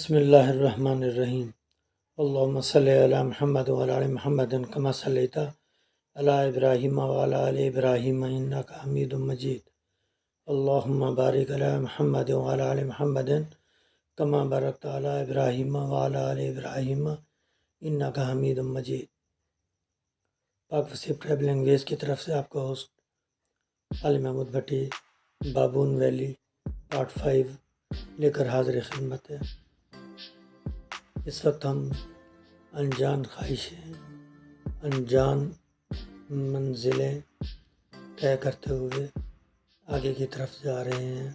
بسم اللہ الرحمن الرحیم اللہم صلی علی محمد وعلی آل محمد کما صلیت علی ابراہیم وعلی آل ابراہیم انک حمید مجید اللہم بارک علی محمد وعلی آل محمد کما بارکت علی ابراہیم وعلی آل ابراہیم انک حمید مجید۔ پاک وسیع ٹریولنگ ویز کی طرف سے آپ کا ہوسٹ علی محمود بھٹی بابون ویلی پارٹ 5 لے کر حاضر خدمت ہے۔ اس وقت ہم انجان خواہشیں، انجان منزلیں طے کرتے ہوئے آگے کی طرف جا رہے ہیں۔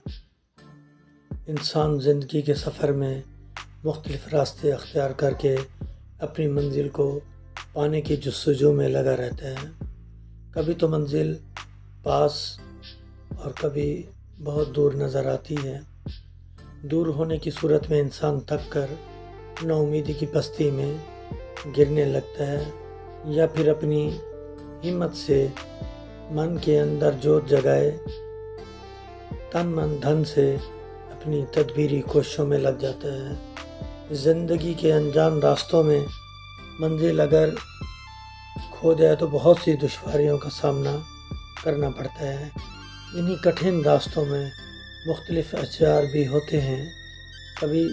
انسان زندگی کے سفر میں مختلف راستے اختیار کر کے اپنی منزل کو پانے کی جستجو میں لگا رہتا ہے۔ کبھی تو منزل پاس اور کبھی بہت دور نظر آتی ہے۔ دور ہونے کی صورت میں انسان تھک کر نا امیدی کی پستی میں گرنے لگتا ہے، یا پھر اپنی ہمت سے من کے اندر جوت جگائے تن من دھن سے اپنی تدبیری کوششوں میں لگ جاتا ہے۔ زندگی کے انجان راستوں میں منزل اگر کھو جائے تو بہت سی دشواریوں کا سامنا کرنا پڑتا ہے۔ انہی کٹھن راستوں میں مختلف اشجار بھی ہوتے ہیں، کبھی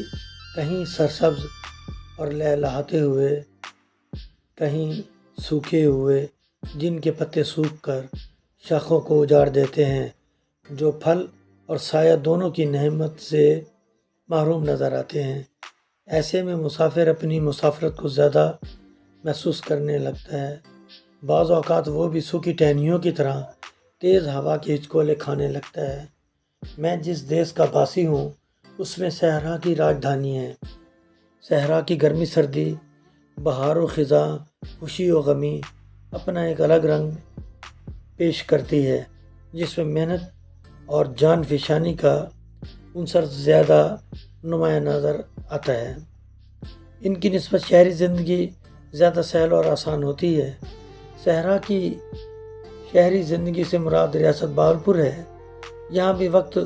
کہیں سرسبز اور لہلہاتے ہوئے، کہیں سوکھے ہوئے جن کے پتے سوکھ کر شاخوں کو اجاڑ دیتے ہیں، جو پھل اور سایہ دونوں کی نعمت سے محروم نظر آتے ہیں۔ ایسے میں مسافر اپنی مسافرت کو زیادہ محسوس کرنے لگتا ہے۔ بعض اوقات وہ بھی سوکھی ٹہنیوں کی طرح تیز ہوا کے ہچکولے کھانے لگتا ہے۔ میں جس دیس کا باسی ہوں اس میں صحرا کی راجدھانی ہے۔ صحرا کی گرمی سردی، بہار و خزاں، خوشی و غمی اپنا ایک الگ رنگ پیش کرتی ہے، جس میں محنت اور جان فشانی کا عنصر زیادہ نمایاں نظر آتا ہے۔ ان کی نسبت شہری زندگی زیادہ سہل اور آسان ہوتی ہے۔ صحرا کی شہری زندگی سے مراد ریاست بہاولپور ہے۔ یہاں بھی وقت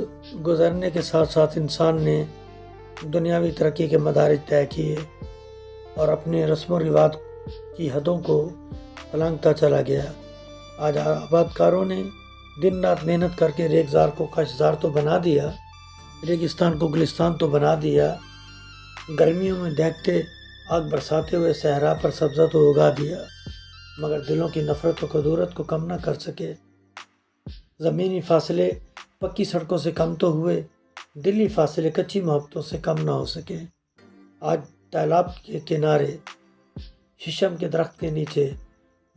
گزرنے کے ساتھ ساتھ انسان نے دنیاوی ترقی کے مدارج طے کیے اور اپنے رسم و رواج کی حدوں کو پلانگتا چلا گیا۔ آج آباد کاروں نے دن رات محنت کر کے ریگزار کو کشتزار تو بنا دیا، ریگستان کو گلستان تو بنا دیا، گرمیوں میں دہکتے آگ برساتے ہوئے صحرا پر سبزہ تو اگا دیا، مگر دلوں کی نفرت و کدورت کو کم نہ کر سکے۔ زمینی فاصلے پکی سڑکوں سے کم تو ہوئے، دلی فاصلے کچی محبتوں سے کم نہ ہو سکے۔ آج تالاب کے کنارے، شیشم کے درخت کے نیچے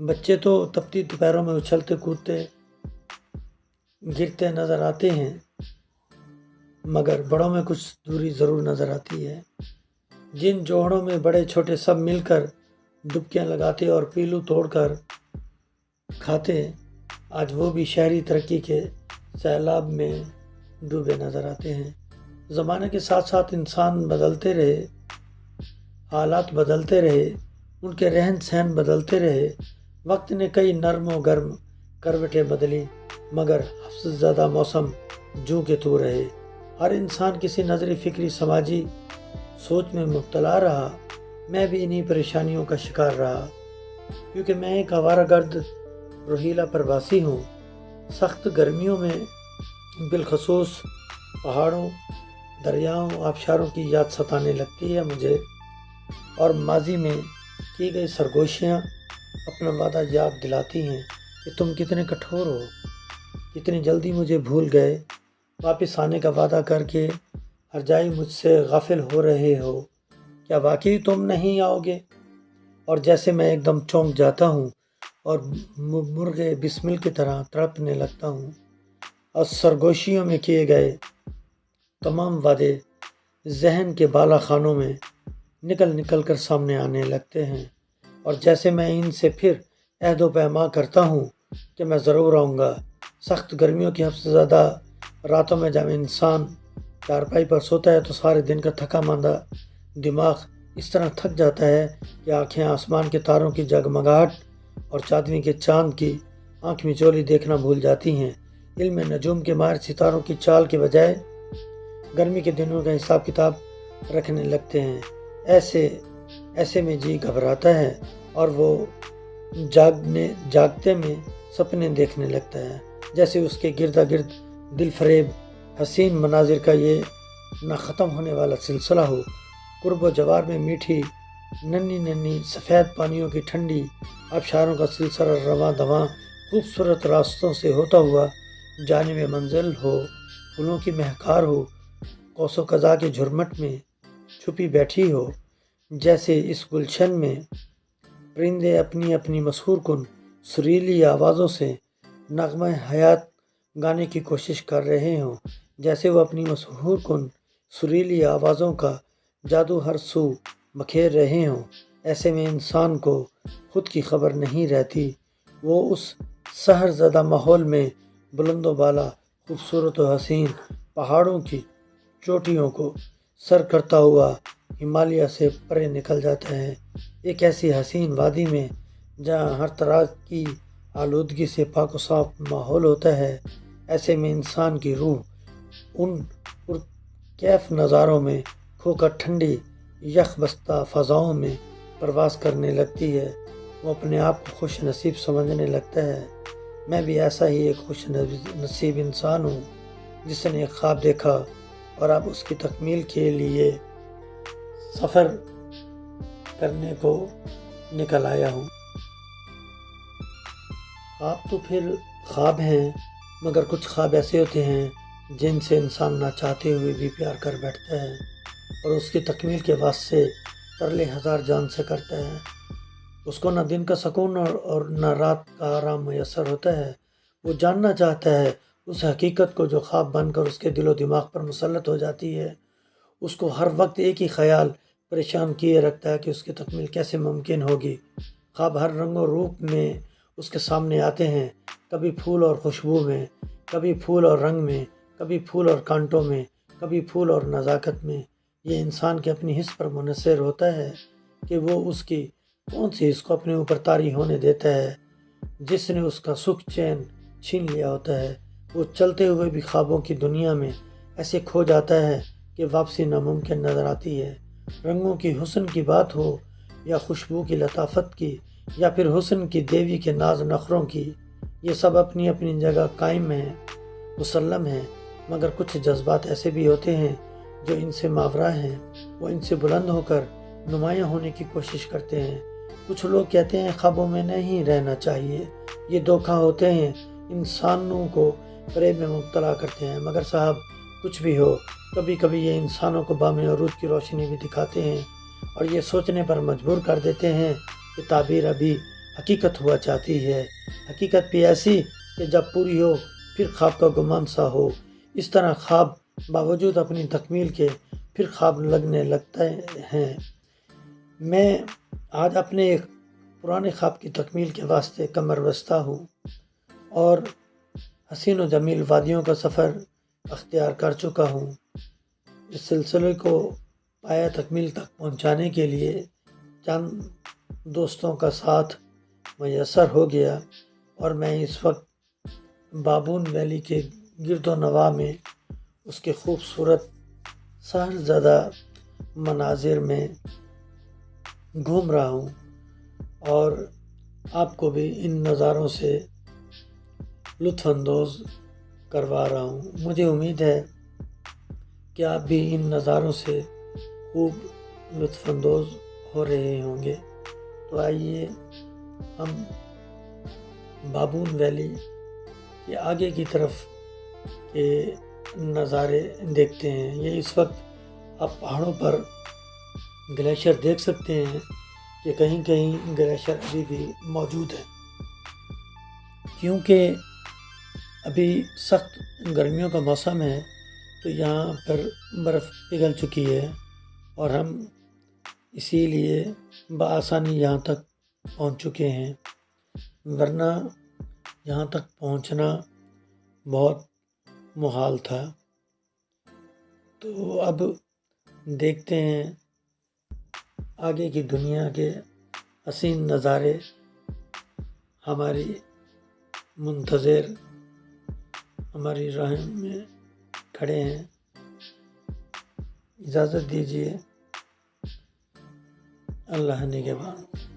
بچے تو تپتی دوپہروں میں اچھلتے کودتے گرتے نظر آتے ہیں، مگر بڑوں میں کچھ دوری ضرور نظر آتی ہے۔ جن جوہڑوں میں بڑے چھوٹے سب مل کر ڈبکیاں لگاتے اور پیلو توڑ کر کھاتے، آج وہ بھی شہری ترقی کے سیلاب میں ڈوبے نظر آتے ہیں۔ زمانے کے ساتھ ساتھ انسان بدلتے رہے، حالات بدلتے رہے، ان کے رہن سہن بدلتے رہے۔ وقت نے کئی نرم و گرم کروٹیں بدلی، مگر حفظ زدہ موسم جوں کے توں رہے۔ ہر انسان کسی نظری فکری سماجی سوچ میں مبتلا رہا۔ میں بھی انہی پریشانیوں کا شکار رہا، کیونکہ میں ایک آوارہ گرد روہیلا پرواسی ہوں۔ سخت گرمیوں میں بالخصوص پہاڑوں، دریاؤں، آبشاروں کی یاد ستانے لگتی ہے مجھے، اور ماضی میں کی گئی سرگوشیاں اپنا وعدہ یاد دلاتی ہیں کہ تم کتنے کٹھور ہو، کتنی جلدی مجھے بھول گئے، واپس آنے کا وعدہ کر کے ہر جائے مجھ سے غافل ہو رہے ہو، کیا واقعی تم نہیں آؤ گے؟ اور جیسے میں ایک دم چونک جاتا ہوں اور مرغ بسمل کی طرح تڑپنے لگتا ہوں، اور سرگوشیوں میں کیے گئے تمام وعدے ذہن کے بالا خانوں میں نکل نکل کر سامنے آنے لگتے ہیں، اور جیسے میں ان سے پھر عہد و پیمان کرتا ہوں کہ میں ضرور آؤں گا۔ سخت گرمیوں کی حد سے زیادہ راتوں میں جب انسان چارپائی پر سوتا ہے تو سارے دن کا تھکا ماندہ دماغ اس طرح تھک جاتا ہے کہ آنکھیں آسمان کے تاروں کی جگمگاہٹ اور چاندنی کے چاند کی آنکھ مچولی دیکھنا بھول جاتی ہیں۔ علم نجوم کے ماہر ستاروں کی چال کے بجائے گرمی کے دنوں کا حساب کتاب रखने लगते हैं। ऐसे में जी घबराता है और वो जागते में सपने देखने लगता है, जैसे उसके गिरदा गिर्द दिल फरेब हसीन मनाजिर का ये ना ख़त्म होने वाला सिलसिला हो। कुर्ब जवार में मीठी नन्ही नन्ही सफ़ेद पानियों की ठंडी आबशारों का सिलसिला रवां दवां खूबसूरत रास्तों से होता हुआ जानिब मंजिल हो, फूलों की महकार हो, कौसो कज़ा के झुरमट में छुपी बैठी हो। जैसे इस गुलशन में परिंदे अपनी अपनी मशहूर कुन सुरीली आवाज़ों से नग़्मा हयात गाने की कोशिश कर रहे हों, जैसे वो अपनी मशहूर कुन सुरीली आवाज़ों का जादू हर सू बखेर रहे हों। ऐसे में इंसान को खुद की खबर नहीं रहती। वो उस सहर ज़दा माहौल में बुलंदो बाला खूबसूरत व हसीन पहाड़ों की चोटियों को सर करता हुआ हिमालय से परे निकल जाता है, एक ऐसी हसीन वादी में जहाँ हर तरह की आलूदगी से पाक व साफ माहौल होता है। ऐसे में इंसान की रूह उन पुरकैफ नज़ारों में खोकर ठंडी यख बस्ता फ़ज़ाओं में प्रवास करने लगती है। वो अपने आप को खुश नसीब समझने लगता है। मैं भी ऐसा ही एक खुश नसीब इंसान हूँ जिसने एक ख्वाब देखा और अब उसकी तकमील के लिए सफ़र करने को निकल आया हूँ। ख्वाब तो फिर ख्वाब हैं, मगर कुछ ख्वाब ऐसे होते हैं जिनसे इंसान ना चाहते हुए भी प्यार कर बैठता है और उसकी तकमील के वास्ते तरले हज़ार जान से करता है। उसको ना दिन का सुकून और ना रात का आराम मैसर होता है। वो जानना चाहता है उस हकीकत को जो ख्वाब बनकर उसके दिलो दिमाग पर मुसल्लत हो जाती है। उसको हर वक्त एक ही ख्याल परेशान किए रखता है कि उसकी तकमील कैसे मुमकिन होगी। ख्वाब हर रंग और रूप में उसके सामने आते हैं, कभी फूल और खुशबू में, कभी फूल और रंग में, कभी फूल और कांटों में, कभी फूल और नज़ाकत में। ये इंसान के अपनी हिस्स पर मुनहसर होता है कि वो उसकी कौन सी हिस्स को अपने ऊपर तारी होने देता है। जिसने उसका सुख चैन छीन लिया होता है, वो चलते हुए भी ख्वाबों की दुनिया में ऐसे खो जाता है कि वापसी नामुमकिन नज़र आती है। रंगों की हुस्न की बात हो या खुशबू की लताफत की या फिर हुस्न की देवी के नाज नखरों की, ये सब अपनी अपनी जगह कायम हैं, मुसल्लम हैं। मगर कुछ जज्बात ऐसे भी होते हैं जो इनसे मावरा हैं। वो इनसे बुलंद होकर नुमायाँ होने की कोशिश करते हैं। कुछ लोग कहते हैं ख्वाबों में नहीं रहना चाहिए, ये धोखा होते हैं, इंसानों को फरेब में मुब्तला करते हैं। मगर साहब कुछ भी हो, कभी कभी ये इंसानों को बामे अरूद की रोशनी भी दिखाते हैं और ये सोचने पर मजबूर कर देते हैं कि ताबीर अभी हकीकत हुआ चाहती है। हकीकत भी ऐसी कि जब पूरी हो फिर ख्वाब का गुमान सा हो। इस तरह ख्वाब बावजूद अपनी तकमील के फिर ख्वाब लगने लगते हैं। मैं आज अपने एक पुराने ख्वाब की तकमील के वास्ते कमर बस्ता हूँ और हसीन व जमील वादियों का सफ़र अख्तियार कर चुका हूँ। इस सिलसिले को पाया तकमील तक पहुँचाने के लिए चंद दोस्तों का साथ मैसर हो गया और मैं इस वक्त बाबून वैली के गिरदो नवा में उसके खूबसूरत शहरज़दा मनाजिर में घूम रहा हूँ और आपको भी इन नज़ारों से लुत्फ़अंदोज़ करवा रहा हूँ। मुझे उम्मीद है कि आप भी इन नज़ारों से खूब लुत्फ़अंदोज़ हो रहे होंगे। तो आइए हम बाबून वैली के आगे की तरफ के नज़ारे देखते हैं। ये इस वक्त आप पहाड़ों पर ग्लेशियर देख सकते हैं कि कहीं कहीं ग्लेशियर अभी भी मौजूद है, क्योंकि अभी सख्त गर्मियों का मौसम है तो यहाँ पर बर्फ़ पिघल चुकी है और हम इसीलिए बआसानी यहाँ तक पहुँच चुके हैं, वरना यहाँ तक पहुँचना बहुत मुहाल था। तो अब देखते हैं आगे की दुनिया के हसीन नज़ारे हमारी मुंतज़िर हमारी राह में खड़े हैं। اجازت دیجیے، اللہ نگہبان۔